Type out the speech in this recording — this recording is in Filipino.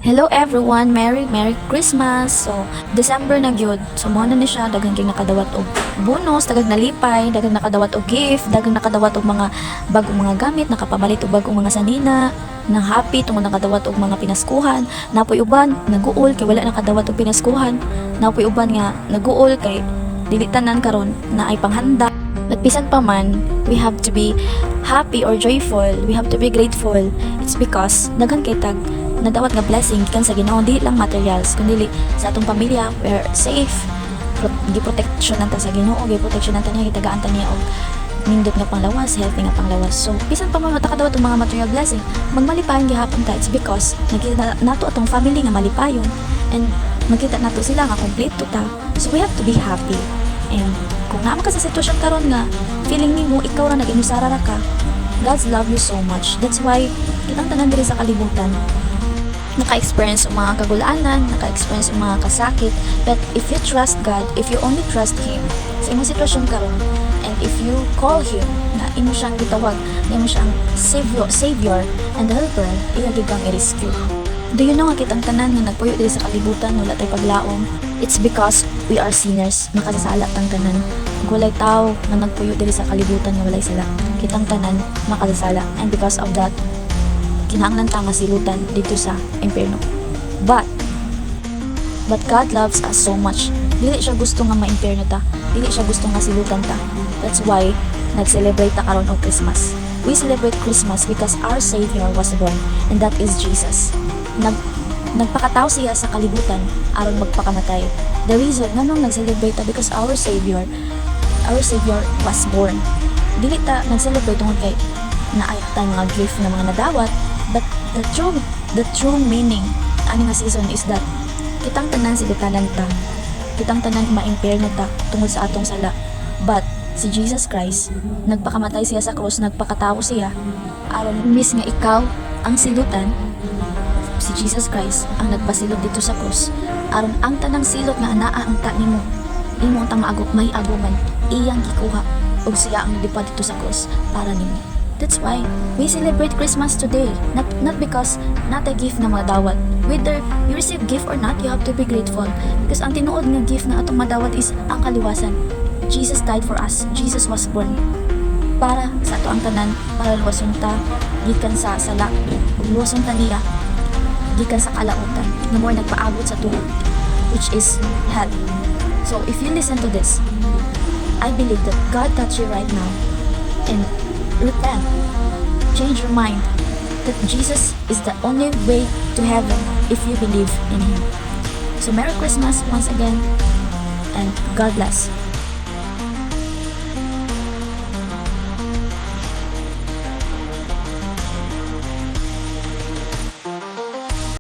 Hello everyone, Merry Christmas. So, December na gyud. So, mo na ni siya daghang kay nakadawat og bonus, daghang nalipay, daghang nakadawat og gift, daghang nakadawat og mga bagong mga gamit, nakapabalit og bagong mga sanina, na happy tungod nakadawat og mga pinaskuhan. Napoy uban naguol kay wala nakadawat og pinaskuhan. Napoy uban nga naguol kay dili tanan karon na ay panghanda. But bisan pa man, we have to be happy or joyful. We have to be grateful. It's because daghan kay tag nadawat nga blessing gikan sa Ginoo, di lang materials kundi sa atong pamilya. We're safe, gi-protection nanta sa Ginoo, gi-protection nanta niya, gitagaan ta niya og nindot nga panglawas, healthy nga panglawas. So bisan pa man matakadawat og mga material blessing, magmalipayon gihapon ta. It's because nakita nato atong family nga malipayon, and makita nato sila nga kompleto ta. So we have to be happy. And kung naman ka sa sitwasyon karon nga feeling nimo ikaw ra nag-inusara ra ka, God's love you so much. That's why kitang tanan diri sa kalibutan naka-experience ng mga kagulaanan, naka-experience ng mga kasakit. But if you trust God, if you only trust Him sa imong sitwasyon karon, and if you call Him na imo siyang gitawag, na imo siyang savior and helper, iya gid kang i-rescue. Do you know nga kitang tanan nga nagpuyo diri sa kalibutan wala tay paglaom? It's because we are sinners, makasasala tang tanan. Walay tao nga nagpuyo diri sa kalibutan nga walay sala. Kitang tanan makasasala, and because of that kinahanglan ta nga silutan dito sa impyerno. But God loves us so much. Dili siya gusto nga ma-impyerno ta. Dili siya gusto nga silutan ta. That's why nag-celebrate ta karon og Christmas. We celebrate Christmas because our Savior was born, and that is Jesus. Nagpakatao siya sa kalibutan aron magpakamatay. The reason nganong nag-celebrate ta because our Savior was born. Dili ta nag-celebrate tungod kay naay ta mga gift na mga nadawat. But the true meaning ani nga season is that kitang tanan silutanan ta, kitang tanan ma-impyerno ta tungod sa atong sala. But si Jesus Christ nagpakamatay siya sa krus, nagpakatao siya aron mis nga ikaw ang silutan. Si Jesus Christ ang nagpasilot dito sa krus aron ang tanang silot nga anaa ang ta nimo, imo ang maagok may aguman, iyang gikuha ug siya ang nagdipad dito sa krus para nimo. That's why we celebrate Christmas today. Not because not a gift na madawat. Whether you receive gift or not, you have to be grateful. Because ang tinuod nga gift na atong madawat is ang kaliwasan. Jesus died for us. Jesus was born para sa ato ang tanan, para luwason ta gikan sa sala, ug luwason ta niya gikan sa kalautan nga more nagpaabot sa tuhod, which is hell. So if you listen to this, I believe that God touched you right now, and repent, change your mind that Jesus is the only way to heaven if you believe in Him. So Merry Christmas once again, and God bless.